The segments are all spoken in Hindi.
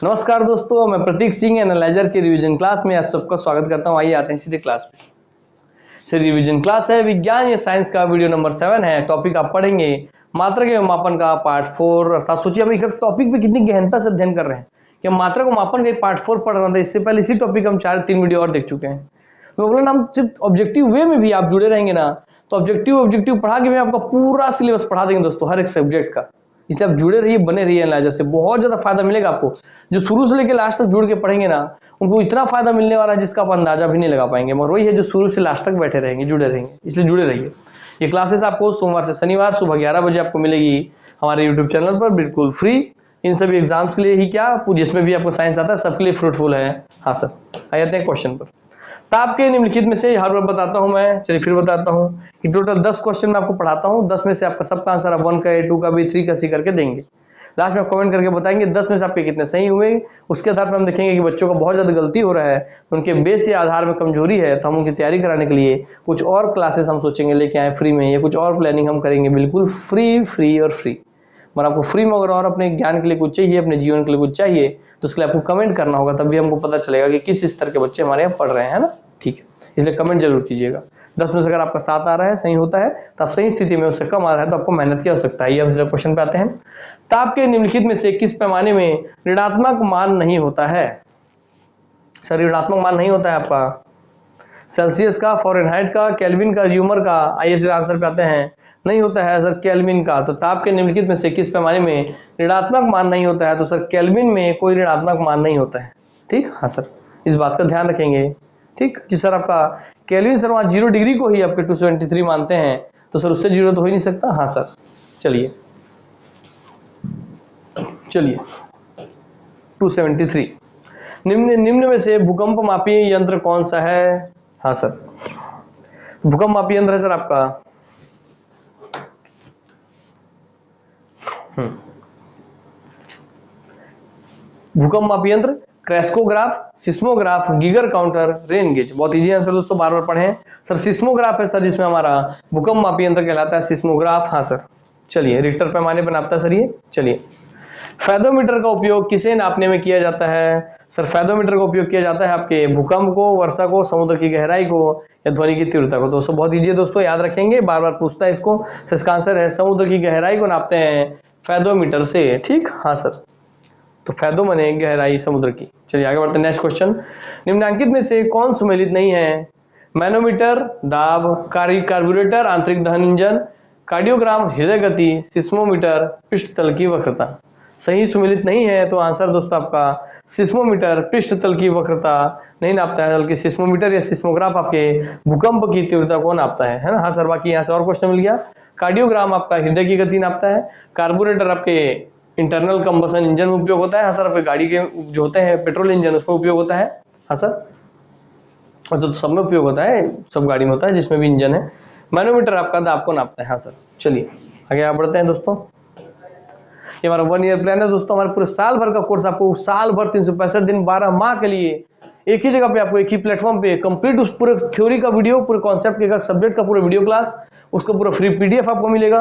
नमस्कार दोस्तों, मैं प्रतीक सिंह एनालाइजर के रिवीजन क्लास में आप सबका स्वागत करता हूं। आइए आते हैं सीधे क्लास में। रिवीजन क्लास है विज्ञान या साइंस का, वीडियो नंबर 7 है। टॉपिक आप पढ़ेंगे मात्रा के मापन का पार्ट 4। अर्थात सोचिए हम एक टॉपिक पे कितनी गहनता से अध्ययन कर रहे हैं कि हम मात्रा को मापन का पार्ट 4 पढ़ रहे थे। इससे पहले इसी टॉपिक हम 4-3 वीडियो और देख चुके हैं। तो अगला हम सिर्फ ऑब्जेक्टिव वे में भी आप जुड़े रहेंगे ना, तो ऑब्जेक्टिव पढ़ा के भी आपका पूरा सिलेबस पढ़ा देंगे दोस्तों, हर एक सब्जेक्ट का। इसलिए आप जुड़े रहिए, बने रहिए एनालाइजर से, बहुत ज्यादा फायदा मिलेगा आपको। जो शुरू से लेकर लास्ट तक जुड़ के पढ़ेंगे ना, उनको इतना फायदा मिलने वाला है जिसका आप अंदाजा भी नहीं लगा पाएंगे। मगर वही है जो शुरू से लास्ट तक बैठे रहेंगे, जुड़े रहेंगे। इसलिए जुड़े रहिए। ये क्लासेस आपको सोमवार से शनिवार सुबह 11 बजे आपको मिलेगी हमारे यूट्यूब चैनल पर, बिल्कुल फ्री। इन सभी एग्जाम्स के लिए ही क्या, जिसमें भी आपको साइंस आता है सबके लिए फ्रूटफुल है। हाँ सर, आ जाते हैं क्वेश्चन पर। ताप के निम्नलिखित में से हर बार बताता हूं मैं, चलिए फिर बताता हूं कि टोटल 10 क्वेश्चन मैं आपको पढ़ाता हूं। 10 में से आपका सबका आंसर आप 1 का A, 2 का B, 3 का C करके देंगे। लास्ट में कमेंट करके बताएंगे 10 में से आपके कितने सही हुए। उसके आधार पर हम देखेंगे कि बच्चों का बहुत ज्यादा गलती हो रहा है, उनके बेस या आधार में कमजोरी है, तो हम उनकी तैयारी कराने के लिए कुछ और क्लासेस हम सोचेंगे लेके आए फ्री में, या कुछ और प्लानिंग हम करेंगे बिल्कुल फ्री और फ्री। मगर आपको फ्री में अगर और अपने ज्ञान के लिए कुछ चाहिए, अपने जीवन के लिए कुछ चाहिए, तो उसके लिए आपको कमेंट करना होगा, तभी हमको पता चलेगा कि किस स्तर के बच्चे हमारे यहाँ पढ़ रहे हैं ना। ठीक है, इसलिए कमेंट जरूर कीजिएगा। 10 में से अगर आपका 7 आ रहा है, सही होता है, तो आप सही स्थिति में, उससे कम आ रहा है तो आपको मेहनत की आवश्यकता है। ये हम क्वेश्चन पे आते हैं। ताप के निम्नलिखित में से किस पैमाने में ऋणात्मक मान नहीं होता है? सर ऋणात्मक मान नहीं होता है आपका सेल्सियस का, फ़ारेनहाइट का, केल्विन का, ह्यूमर का। आइए इस आंसर पे आते हैं। नहीं होता है सर केल्विन का। तो ताप के निम्नलिखित में से किस पैमाने में ऋणात्मक मान नहीं होता है? तो सर केल्विन में कोई ऋणात्मक मान नहीं होता है। ठीक, हाँ सर, इस बात का ध्यान रखेंगे। ठीक जी सर, आपका केल्विन सर वहाँ 0 डिग्री को ही आपके 273 मानते हैं, तो सर उससे 0 तो हो ही नहीं सकता। हाँ सर, चलिए 273। निम्न में से भूकंप मापी यंत्र कौन सा है? हाँ सर, भूकंप मापी यंत्र है सर आपका भूकंप मापी यंत्र crescograph, seismograph, Geiger counter, rain gauge. बहुत इजी आंसर दोस्तों, बार बार पढ़ें। सर सिस्मोग्राफ है सर, जिसमें हमारा भूकंप मापी यंत्र कहलाता है सिस्मोग्राफ। हाँ सर, चलिए रिक्टर पैमाने पर नापता है सर ये। चलिए, फैदोमीटर का उपयोग किसे नापने में किया जाता है? सर फैदोमीटर का उपयोग किया जाता है आपके भूकंप को, वर्षा को, समुद्र की गहराई को, या ध्वनि की तीव्रता को। दोस्तों बहुत इजी है दोस्तों, याद रखेंगे, बार बार पूछता है इसको। सर इसका आंसर है समुद्र की गहराई को नापते हैं फैदोमीटर से। ठीक, हाँ सर, तो फैदो मने गहराई समुद्र की। चलिए आगे बढ़ते हैं। नेक्स्ट क्वेश्चन, निम्नलिखित में से कौन सुमेलित नहीं है? मैनोमीटर दाब, कार्बोरेटर आंतरिक दहन इंजन, कार्डियोग्राम हृदय गति, सिस्मोमीटर पृष्ठ तल की वक्रता। सही सुमेलित नहीं है, तो आंसर दोस्तों आपका सिस्मोमीटर पृष्ठ तल की वक्रता नहीं नापता है, बल्कि सिस्मोमीटर या सिस्मोग्राफ आपके भूकंप की तीव्रता को नापता है ना। हाँ सर, बाकी यहाँ से और क्वेश्चन मिल गया। कार्डियोग्राम आपका हृदय की गति नापता है, कार्बोरेटर आपके इंटरनल कंबसन इंजन में उपयोग होता है। हाँ सर, आपके गाड़ी के जो होते हैं पेट्रोल इंजन, उसमें उपयोग होता है। हाँ सर, तो सब में उपयोग होता है, सब गाड़ी में होता है जिसमें भी इंजन है। मैनोमीटर आपका दाब को नापता है। हाँ सर, चलिए आगे आप बढ़ते हैं दोस्तों। ये हमारा 1 ईयर प्लान है दोस्तों। हमारे पूरे साल भर का कोर्स आपको साल भर 365 दिन 12 माह के लिए एक ही जगह पे, आपको एक ही प्लेटफॉर्म पे कंप्लीट उस पूरे थ्योरी का वीडियो, पूरे कॉन्सेप्ट के एक सब्जेक्ट का पूरा वीडियो क्लास, उसका पूरा फ्री PDF आपको मिलेगा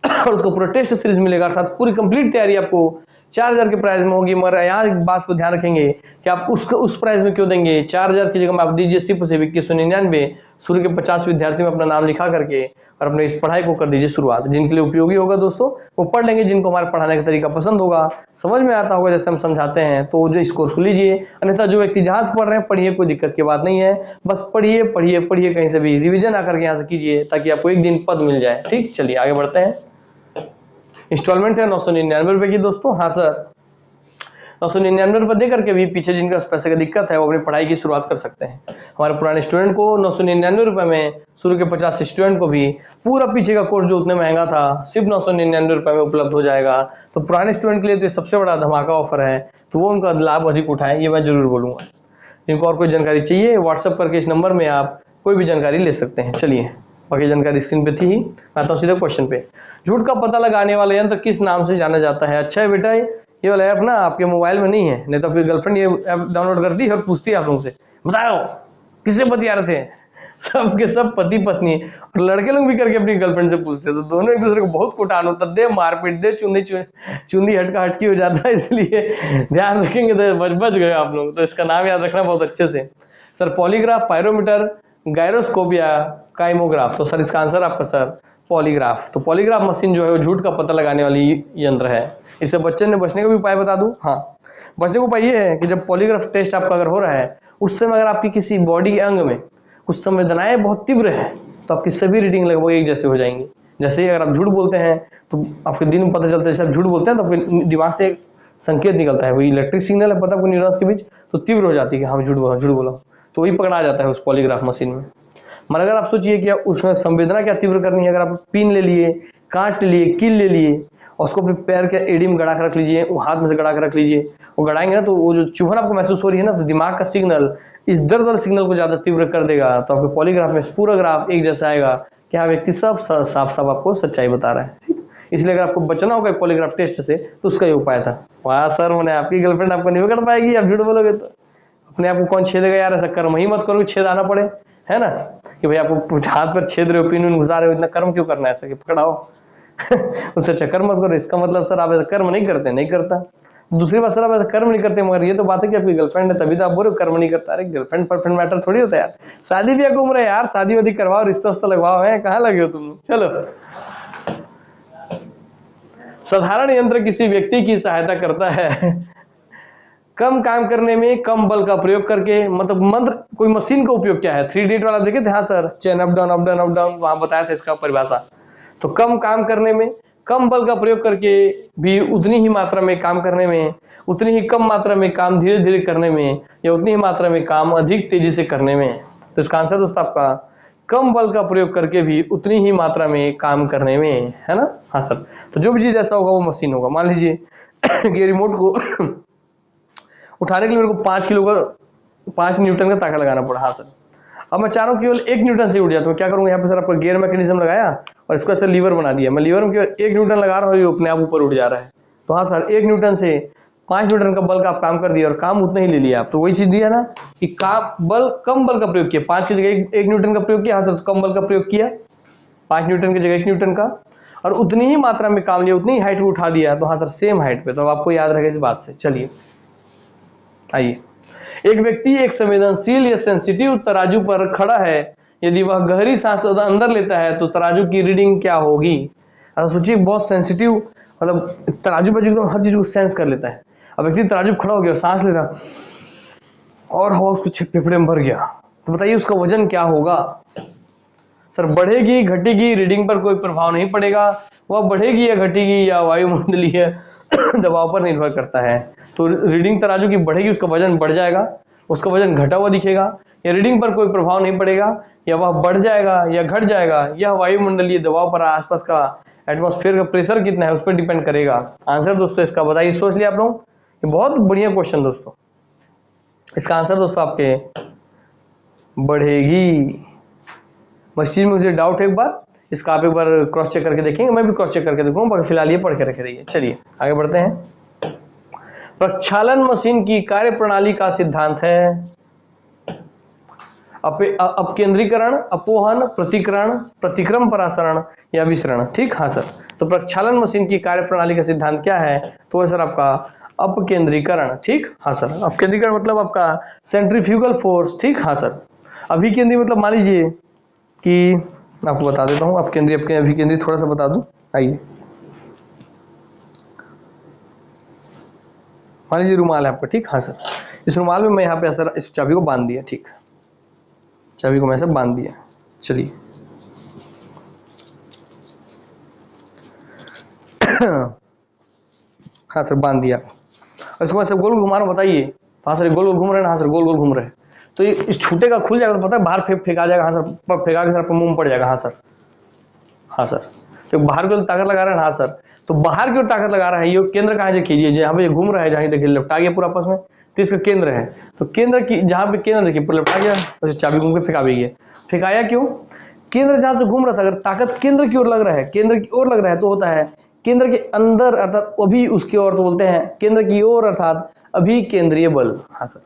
और उसका पूरा टेस्ट सीरीज मिलेगा। अर्थात पूरी कंप्लीट तैयारी आपको 4000 के प्राइस में होगी। मगर यहाँ एक बात को ध्यान रखेंगे कि आप उस प्राइस में क्यों देंगे। 4000 की जगह में आप दीजिए सिर्फ 2199। शुरू के 50 विद्यार्थी में अपना नाम लिखा करके और अपने इस पढ़ाई को कर दीजिए शुरुआत। जिनके लिए उपयोगी होगा दोस्तों वो पढ़ लेंगे, जिनको हमारे पढ़ाने का तरीका पसंद होगा, समझ में आता होगा जैसे हम समझाते हैं, तो जो इस कोर्स को लीजिए। अन्यथा जो व्यक्ति जहां से पढ़ रहे हैं पढ़िए, कोई दिक्कत की बात नहीं है, बस पढ़िए पढ़िए पढ़िए, कहीं से भी रिविजन आकर के यहाँ से कीजिए ताकि आपको एक दिन पद मिल जाए। ठीक, चलिए आगे बढ़ते हैं। इंस्टॉलमेंट है 999 रुपए की दोस्तों। हाँ सर, 999 रुपए दे करके भी पीछे जिनका पैसे का दिक्कत है वो अपनी पढ़ाई की शुरुआत कर सकते हैं। हमारे पुराने स्टूडेंट को 999 रुपए में, शुरू के 50 स्टूडेंट को भी पूरा पीछे का कोर्स जो उतने महंगा था सिर्फ 999 रुपए में उपलब्ध हो जाएगा। तो पुराने स्टूडेंट के लिए तो सबसे बड़ा धमाका ऑफर है, तो वो उनका लाभ अधिक उठाएं, ये मैं जरूर बोलूंगा। जिनको और कोई जानकारी चाहिए व्हाट्सएप करके इस नंबर में आप कोई भी जानकारी ले सकते हैं। चलिए, बाकी जानकारी स्क्रीन पे थी ही। मैं आता हूँ सीधे क्वेश्चन पे। झूठ का पता लगाने वाला यंत्र किस नाम से जाना जाता है? अच्छा है बेटा, ये वाला ऐप ना आपके मोबाइल में नहीं है, नहीं तो आपकी गर्लफ्रेंड ये ऐप डाउनलोड करती है और पूछती है आप लोगों से, बताओ किससे बतिया रहे थे। सबके सब पति पत्नी, और लड़के लोग भी करके अपनी गर्लफ्रेंड से पूछते हैं, तो दोनों एक दूसरे को बहुत कुटान होता है, दे मारपीट दे चुंदी हटका हटकी हो जाता है। इसलिए ध्यान रखेंगे तो बच गए आप लोग। तो इसका नाम याद रखना बहुत अच्छे से। सर पॉलीग्राफ, पायरोमीटर, गायरोस्कोप या काइमोग्राफ। तो सर इसका आंसर आपका सर पॉलीग्राफ। तो पॉलीग्राफ मशीन जो है वो झूठ का पता लगाने वाली यंत्र है। इससे बचने का भी उपाय बता दूं। हाँ, बचने का उपाय ये है कि जब पॉलीग्राफ टेस्ट आपका अगर हो रहा है, उस समय अगर आपकी किसी बॉडी के अंग में कुछ संवेदनाएं बहुत तीव्र है, तो आपकी सभी रीडिंग लगभग एक जैसे हो जाएंगी। जैसे ही अगर आप झूठ बोलते हैं तो आपके दिन में पता चलता है, जैसे आप झूठ बोलते हैं तो आपके दिमाग से एक संकेत निकलता है, वही इलेक्ट्रिक सिग्नल है, पता है आपको न्यूरॉन्स के बीच, तो तीव्र हो जाती है कि हाँ झूठ बोला, तो वही पकड़ा जाता है उस पॉलीग्राफ मशीन में। मगर अगर आप सोचिए कि उसमें संवेदना क्या तीव्र करनी है, अगर आप पिन ले लिए, कांच ले लिए, कील ले लिए, और उसको अपने पैर के एड़ी में गड़ा कर रख लीजिए, वो हाथ में से गड़ा कर रख लीजिए, वो गड़ाएंगे ना तो वो जो चुभन आपको महसूस हो रही है ना, तो दिमाग का सिग्नल इस दर्द वाले सिग्नल को ज्यादा तीव्र कर देगा, तो आपके पॉलीग्राफ में पूरा ग्राफ एक जैसा आएगा कि हाँ व्यक्ति सब साफ आपको सच्चाई बता रहा है। ठीक, इसलिए अगर आपको बचना होगा पॉलीग्राफ टेस्ट से तो उसका ये उपाय था। वाह सर, मैंने आपकी गर्लफ्रेंड आपको नहीं कर पाएगी, आप झूठ बोलोगे तो अपने आप को कौन छेदेगा यार। ऐसा कर्म ही मत करो छेद आना पड़े, है ना, कि भाई आपको हाथ पर छेद रहे हो, पिन घुसा रहे हो, इतना कर्म क्यों करना है ऐसा कि पकड़ाओ। उससे अच्छा कर्म मत करो। इसका मतलब सर आप ऐसा कर्म नहीं करते, नहीं करता। दूसरी बात सर आप ऐसा कर्म नहीं करते, मगर ये तो बात है कि आपकी गर्लफ्रेंड है तभी तो आप बोल रहे हो कर्म नहीं करता। अरे गर्लफ्रेंड परफ्रेंड मैटर थोड़ी होता है यार, शादी ब्याह की उम्र है यार, शादी वादी करवाओ, रिश्ता उस्ता लगवाओ, है कहाँ लगे हो तुम। चलो, साधारण यंत्र किसी व्यक्ति की सहायता करता है कम काम करने में कम बल का प्रयोग करके। मतलब मंत्र कोई मशीन का उपयोग क्या है, 3D वाला देखे थे। हाँ sir, chain up down up down up down, वहां बताया था इसका परिभाषा। तो कम काम करने में कम बल का प्रयोग करके भी उतनी ही मात्रा में काम करने में, उतनी ही कम मात्रा में काम धीरे धीरे करने में, या उतनी ही मात्रा में काम अधिक तेजी से करने में। तो इसका आंसर दोस्तों आपका कम बल का प्रयोग करके भी उतनी ही मात्रा में काम करने में, है ना। हाँ सर, तो जो भी चीज ऐसा होगा वो मशीन होगा। मान लीजिए कि रिमोट को उठाने के लिए मेरे को 5 किलो का 5 न्यूटन का ताकत लगाना पड़ा। हाँ सर, अब मैं चाह रहा हूँ केवल 1 न्यूटन से उठ जाता हूँ, क्या करूँगा, यहाँ पे सर आपका गियर मैकेनिज्म लगाया और इसको ऐसे लीवर बना दिया। मैं लीवर में केवल 1 न्यूटन लगा रहा हूँ, ये अपने आप ऊपर उठ जा रहा है। तो हाँ सर, 1 न्यूटन से 5 न्यूटन का बल का आप काम कर दिया और काम उतना ही ले लिया आप। तो वही चीज दिया ना कि काम बल कम बल का प्रयोग किया, 5 की जगह 1 न्यूटन का प्रयोग किया। हाँ सर, तो कम बल का प्रयोग किया, 5 न्यूटन की जगह 1 न्यूटन का, और उतनी ही मात्रा में काम लिया, उतनी ही हाइट पे उठा दिया। तो हाँ सर, सेम हाइट पे। तो आपको याद रहेगा इस बात से। चलिए आइए, एक व्यक्ति एक संवेदनशील या सेंसिटिव तराजू पर खड़ा है, यदि वह गहरी सांस अंदर लेता है तो तराजू की रीडिंग क्या होगी। सोचिए, बहुत सेंसिटिव, मतलब तराजू पर एकदम हर चीज को सेंस कर लेता है। अब व्यक्ति तराजू खड़ा हो गया और सांस ले रहा और हवा उसको फेफड़े में भर गया, तो बताइए उसका वजन क्या होगा। सर बढ़ेगी घटेगी, रीडिंग पर कोई प्रभाव नहीं पड़ेगा, वह बढ़ेगी या घटेगी या वायुमंडलीय दबाव पर निर्भर करता है। तो रीडिंग तराजू की बढ़ेगी, उसका वजन बढ़ जाएगा, उसका वजन घटा हुआ दिखेगा, या रीडिंग पर कोई प्रभाव नहीं पड़ेगा, या वह बढ़ जाएगा या घट जाएगा, यह वायुमंडलीय दबाव पर, आसपास का एटमॉस्फेयर का प्रेशर कितना है उस पर डिपेंड करेगा। आंसर दोस्तों इसका बताइए, सोच लिया आप लोग। ये बहुत बढ़िया क्वेश्चन दोस्तों। इसका आंसर दोस्तों आपके बढ़ेगी। बस चीज में मुझे डाउट है एक बार, इसका आप एक बार क्रॉस चेक करके देखेंगे, मैं भी क्रॉस चेक करके देखूंगा, बाकी फिलहाल ये पढ़ के रखे रहिए। चलिए आगे बढ़ते हैं। प्रक्षालन मशीन की कार्य प्रणाली का सिद्धांत है अपकेंद्रीकरण, अपोहन, प्रतिकरण, प्रतिक्रम परासरण या विसरण। ठीक, हाँ सर। तो प्रक्षालन मशीन की कार्य प्रणाली का सिद्धांत क्या है, तो है सर आपका अपकेंद्रीकरण। ठीक, हाँ सर। अपकेंद्रीकरण मतलब आपका सेंट्रीफ्यूगल फोर्स। ठीक, हाँ सर। अभिकेंद्री मतलब मान लीजिए कि आपको बता देता हूँ, अपकेंद्री अभिकेंद्री थोड़ा सा बता दूं। आइए, मान लीजिए रुमाल है आपका। ठीक, हाँ सर। इस रुमाल में मैं यहाँ पे सर इस चाबी को बांध दिया। ठीक, चाबी को मैं सब बांध दिया। चलिए हाँ सर, बांध दिया। और इसको मैं सब गोल गोल घुमा रहा हूँ, बताइए। हाँ सर, गोल गोल घूम रहे हैं। हाँ सर, गोल गोल घूम रहे हैं। तो ये इस छूटे का खुल जाएगा तो पता है बाहर फेंका जाएगा। हाँ सर, फेंका के सर आपका मुंह में पड़ जाएगा। हाँ सर, हाँ सर। तो बाहर की ओर ताकत लगा रहे हैं। हाँ सर, तो बाहर की ओर ताकत लगा रहा है। ये केंद्र कहाँ से कीजिए, जहाँ पे ये घूम रहा है, जहाँ देखिए लपटा गया पूरा आपस में, तो इसका केंद्र है। तो केंद्र की जहाँ पे केंद्र देखिए पूरा लपटा गया, तो चाबी घूम के फेंका भी गया। फेंकाया क्यों, केंद्र जहाँ से घूम रहा था, अगर ताकत केंद्र की ओर लग रहा है, केंद्र की ओर लग रहा है, तो होता है केंद्र के अंदर अर्थात अभी उसकी ओर, तो बोलते हैं केंद्र की ओर अर्थात अभी केंद्रीय बल। हाँ सर।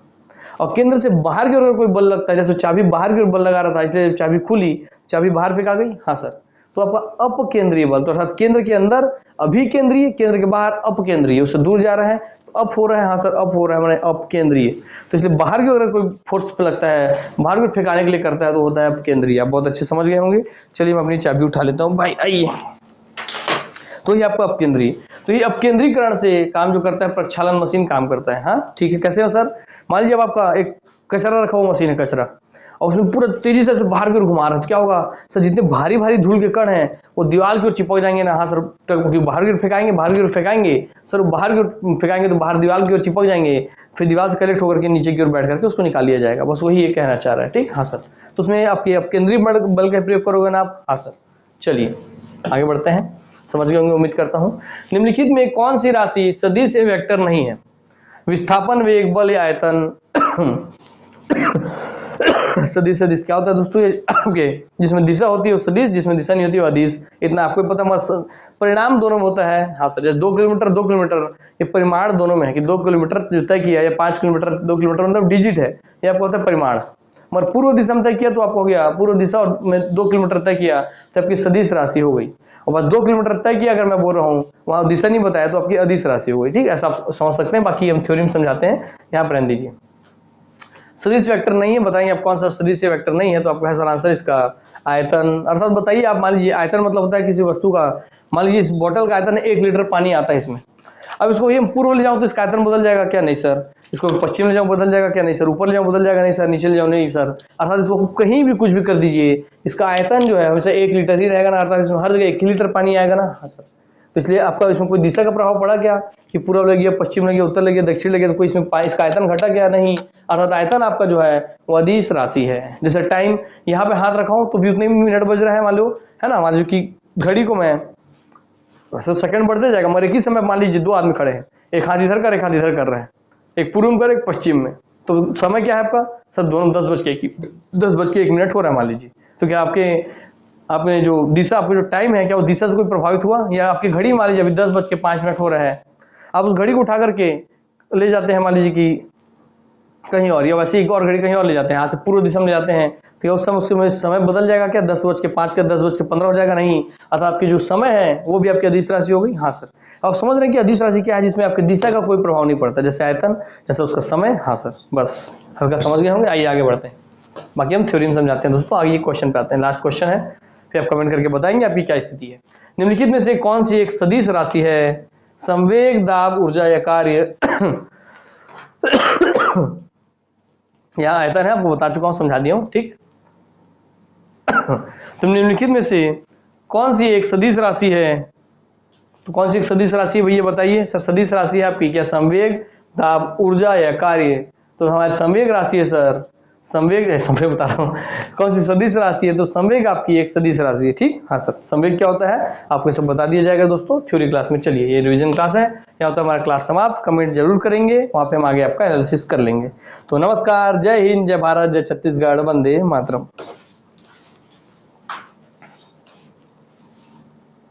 और केंद्र से बाहर की ओर कोई बल लगता है, जैसे चाबी बाहर की ओर बल लगा रहा था इसलिए चाबी खुली, चाबी बाहर फेंका गई, हाँ सर, तो आपका अपकेंद्रीय बल, तो अर्थात केंद्र के अंदर अभिकेंद्रीय, केंद्र के बाहर अपकेंद्रीय, उससे दूर जा रहा है तो अप हो रहा है, हाँ सर अप हो रहा है, मैंने अपकेंद्रीय, तो इसलिए बाहर की ओर अगर कोई फोर्स पे लगता है, बाहर की ओर फेंकाने के लिए करता है तो होता है अपकेंद्रीय। आप बहुत अच्छे समझ गए होंगे। चलिए मैं अपनी चाबी उठा लेता हूँ भाई, आइए। तो ये आपका अपकेंद्रीय, तो ये अपकेंद्रीकरण से काम जो करता है प्रक्षालन मशीन काम करता है, हाँ ठीक है। कैसे हो सर? मान लीजिए अब आपका एक कचरा रखा हुआ मशीन है, कचरा, और उसमें पूरा तेजी से बाहर की ओर घुमा रहा है, तो क्या होगा सर? जितने भारी भारी धूल के कण हैं वो दीवार की ओर चिपक जाएंगे ना, हाँ सर, बाहर की ओर फेंकाएंगे, बाहर की ओर फेंकाएंगे सर, बाहर की ओर फेंकाएंगे तो बाहर दीवार की ओर चिपक जाएंगे, फिर दीवार से कलेक्ट होकर के नीचे की ओर बैठ करके उसको निकाल लिया जाएगा, बस वही ये कहना चाह रहा है, ठीक, हाँ सर। तो उसमें आपके अपकेंद्रीय बल का प्रयोग करोगे ना आप, हाँ सर। चलिए आगे बढ़ते हैं, समझ गए होंगे उम्मीद करता हूं। निम्नलिखित में कौन सी राशि सदिश वेक्टर नहीं है? विस्थापन, वेग, बल या आयतन। सदिश, सदिश क्या होता है दोस्तों? ये आपके जिसमें दिशा होती है वो सदिश, जिसमें दिशा नहीं होती वो अदिश, इतना आपको पता। मत परिणाम दोनों में होता है, हाँ सर। जैसे 2 किलोमीटर 2 किलोमीटर, ये परिमाण दोनों में है कि 2 किलोमीटर जो तय किया या 5 किलोमीटर 2 किलोमीटर मतलब डिजिट है, ये आपको होता है परिमाण। मगर पूर्व दिशा में तय किया तो आपको हो गया पूर्व दिशा, और में 2 किलोमीटर तय किया तो आपकी सदिश राशि हो गई। और बस 2 किलोमीटर तय किया अगर मैं बोल रहा हूँ, वहां दिशा नहीं बताया तो आपकी अदिश राशि हो गई, ठीक, ऐसा आप समझ सकते हैं। बाकी हम थ्योरी में समझाते हैं, यहाँ पर रहने दीजिए। सदिश वेक्टर नहीं है, बताइए आप कौन सा सदिश वेक्टर नहीं है, तो आपका है सर आंसर इसका आयतन। अर्थात बताइए आप, मान लीजिए आयतन मतलब होता है किसी वस्तु का, मान लीजिए इस बोतल का आयतन है 1 लीटर पानी आता है इसमें, अब इसको हम पूर्व ले जाऊं तो इसका आयतन बदल जाएगा क्या? नहीं सर। इसको पश्चिम ले जाऊं बदल जाएगा क्या? नहीं सर। ऊपर ले जाऊं बदल जाएगा? नहीं सर। नीचे ले जाऊं? नहीं सर। अर्थात इसको कहीं भी कुछ भी कर दीजिए, इसका आयतन जो है हमेशा 1 लीटर ही रहेगा ना, अर्थात इसमें हर जगह 1 लीटर पानी आएगा ना, हाँ सर। तो इसलिए आपका इसमें कोई दिशा का प्रभाव पड़ा क्या कि पूर्व लग गया, पश्चिम लग गया, उत्तर लग गया, दक्षिण लग गया, तो कोई इसमें इसका आयतन घटा क्या? नहीं। अर्थात आयतन आपका जो है वो अदिश राशि है। जैसे टाइम यहाँ पे हाथ रखा हूं तो भी उतने मिनट बज रहा है, मान लो, है ना, मान लो कि घड़ी को मैं वैसे सेकंड बढ़ते जाएगा, मगर एक ही समय मान लीजिए 2 आदमी खड़े हैं, एक हाथ इधर कर एक हाथ इधर कर रहे हैं, एक पूर्व में कर एक पश्चिम में, तो समय क्या है आपका सर? दोनों 10:01 हो रहा है मान लीजिए, तो क्या आपने जो दिशा, आपको जो टाइम है क्या वो दिशा से कोई प्रभावित हुआ? या आपकी घड़ी मान लीजिए अभी 10:05 हो रहा है, आप उस घड़ी को उठा करके ले जाते हैं मान लीजिए कि कहीं और, या वैसे एक और घड़ी कहीं और ले जाते हैं, यहाँ से पूर्व दिशा में ले जाते हैं, तो उस समय समय बदल जाएगा क्या? 10:05 का 10:15 हो जाएगा? नहीं। अर्थात आपकी जो समय है वो भी आपकी अदिश राशि हो गई, हाँ सर। आप समझ रहे हैं कि अदिश राशि क्या है? जिसमें आपकी दिशा का कोई प्रभाव नहीं पड़ता, जैसे आयतन, जैसे उसका समय, हाँ सर। बस हल्का समझ गए होंगे। आइए आगे बढ़ते हैं, बाकी हम थ्योरी में समझाते हैं दोस्तों। आगे क्वेश्चन पे आते हैं, लास्ट क्वेश्चन है, फिर आप कमेंट करके बताएंगे आपकी क्या स्थिति है। निम्नलिखित में से कौन सी एक सदिश राशि है? संवेग, दाब, ऊर्जा या कार्य। यहाँ आयतन है, आपको बता चुका हूँ, समझा दिया हूँ, ठीक। तो निम्नलिखित में से कौन सी एक सदिश राशि है? तो कौन सी एक सदिश राशि है भैया बताइए सर? सदिश राशि है आपकी क्या? संवेग, दाब, ऊर्जा या कार्य? तो हमारी संवेग राशि है सर, संवेग बता रहा हूँ, कौन सी सदिश राशि है? तो संवेग आपकी एक सदिश राशि है, ठीक, हाँ सर। संवेग क्या होता है आपको सब बता दिया जाएगा दोस्तों थ्योरी क्लास में। चलिए ये रिवीजन क्लास है, यहाँ होता है हमारा क्लास समाप्त। कमेंट जरूर करेंगे, वहाँ पे हम आगे आपका एनालिसिस कर लेंगे। तो नमस्कार, जय हिंद, जय भारत, जय छत्तीसगढ़, वंदे मातरम।